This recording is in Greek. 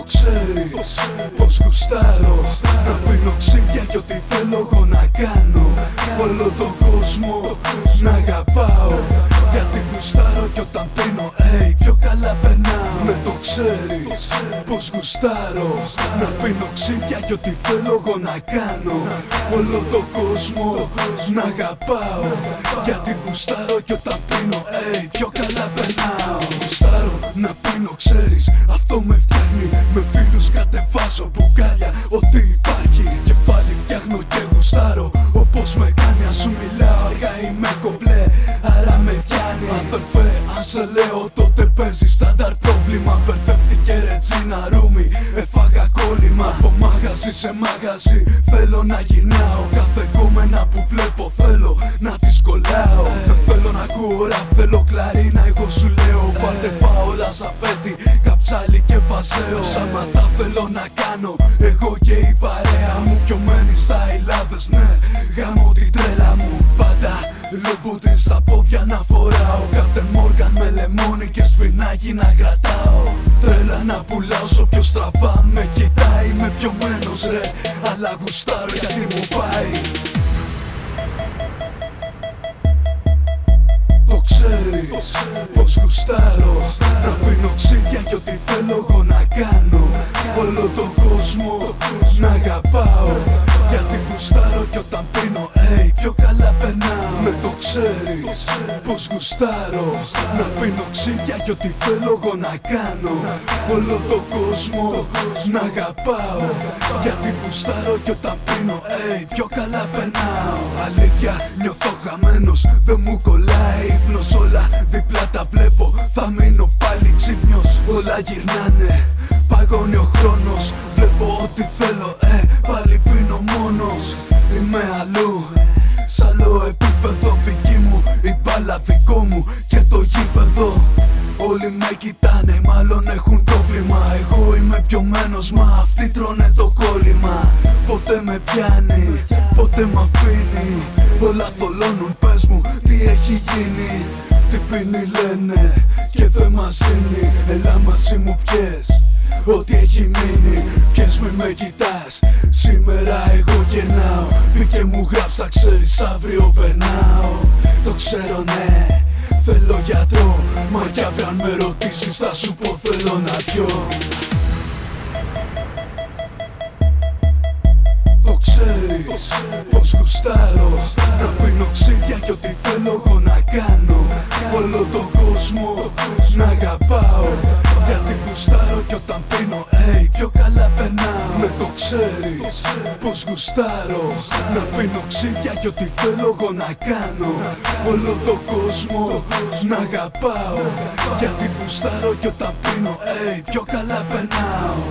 ξέρεις πως γουστάρω να πίνω ξύδια κι ό,τι θέλω εγώ να κάνω. Όλο τον κόσμο να αγαπάω, γιατί γουστάρω κι όταν πίνω πιο καλά περνάω. Ναι, το ξέρεις πως γουστάρω να πίνω ξύδια κι ό,τι θέλω εγώ να κάνω. Όλο τον κόσμο να αγαπάω, γιατί γουστάρω κι όταν πίνω πιο καλά περνάω. Γουστάρω να πίνω, ξέρεις, αυτό με φτιάχνει. Με φίλους κατεβάζω μπουκάλια, ό,τι υπάρχει. Κεφάλι φτιάχνω και γουστάρω, όπως με κάνει. Αν σου μιλάω αργά είμαι κομπλέ, άρα με πιάνει. Αδερφέ, αν σε λέω τότε παίζει στάνταρ πρόβλημα. Μπερδεύτηκε Ρετζίνα Ρούμι, έφαγα κόλλημα. Από μάγαζι σε μάγαζι θέλω να γυρνάω. Κάθε κόμενα που βλέπω θέλω να τις κολλάω. Δεν θέλω να ακούω ραπ, θέλω κλαρίνα. Εγώ σου λέω βάλτε Πάολα Σαββέτη, καψάλι και βαζέο. Σάματα θέλω να κάνω εγώ και η παρέα μου. Πιωμένοι στα ηλάδες, ναι, γάμω την τρέλα μου. Πάντα λουμπούτι στα πόδια να φοράω. Κάπτεν Μόργαν με λεμόνι και σφινάκι να κρατάω. Τρέλα να πουλάω, όσο πιο στραβά με κοιτάει. Είμαι πιωμένος ρε, αλλά γουστάρω γιατί μου πάει. Το ξέρεις πως γουστάρω να πίνω ξύδια κι ό,τι θέλω εγώ να κάνω. Όλο τον κόσμο να αγαπάω, γιατί γουστάρω κι όταν πίνω πιο καλά περνάω. Ναι, το ξέρεις πως γουστάρω να πίνω ξύδια κι ό,τι θέλω εγώ να κάνω. Όλο τον κόσμο να αγαπάω, γιατί γουστάρω κι όταν πίνω πιο καλά περνάω. Αλήθεια νιώθω χαμένος, δεν μου κολλάει ύπνος. Όλα διπλά τα βλέπω, θα μείνω πάλι ξύπνιος. Όλα γυρνάνε, παγώνει ο χρόνος. Βλέπω ό,τι θέλω, πάλι πίνω μόνος. Είμαι αλλού, σ' άλλο επίπεδο. Δική μου η μπάλα, δικό μου και το γήπεδο. Όλοι με κοιτάνε, μάλλον έχουν πρόβλημα. Εγώ είμαι πιωμένος, μα αυτοί τρώνε το κόλλημα. Ποτέ με πιάνει, ποτέ μ' αφήνει. Όλα θολώνουν, πες μου τι έχει γίνει. Τι πίνει λένε και δεν μας δίνει. Έλα μαζί μου πιες ό,τι έχει μείνει. Πιες μη με κοιτάς, σήμερα εγώ γεννάω. Βγήκε μου γράψα, ξέρεις αύριο περνάω. Το ξέρω ναι, θέλω γιατρό, μα κι αύριο αν με ρωτήσεις θα σου πω θέλω να πιω. Το ξέρεις πως γουστάρω να πίνω ξύδια κι ό,τι θέλω εγώ να κάνω. Όλο τον κόσμο να αγαπάω, γιατί γουστάρω κι όταν πίνω πιο καλά περνάω. Ναι, το ξέρεις πως γουστάρω να πίνω ξύδια κι ό,τι θέλω εγώ να κάνω. Όλο τον κόσμο να αγαπάω, γιατί γουστάρω κι όταν πίνω πιο καλά περνάω.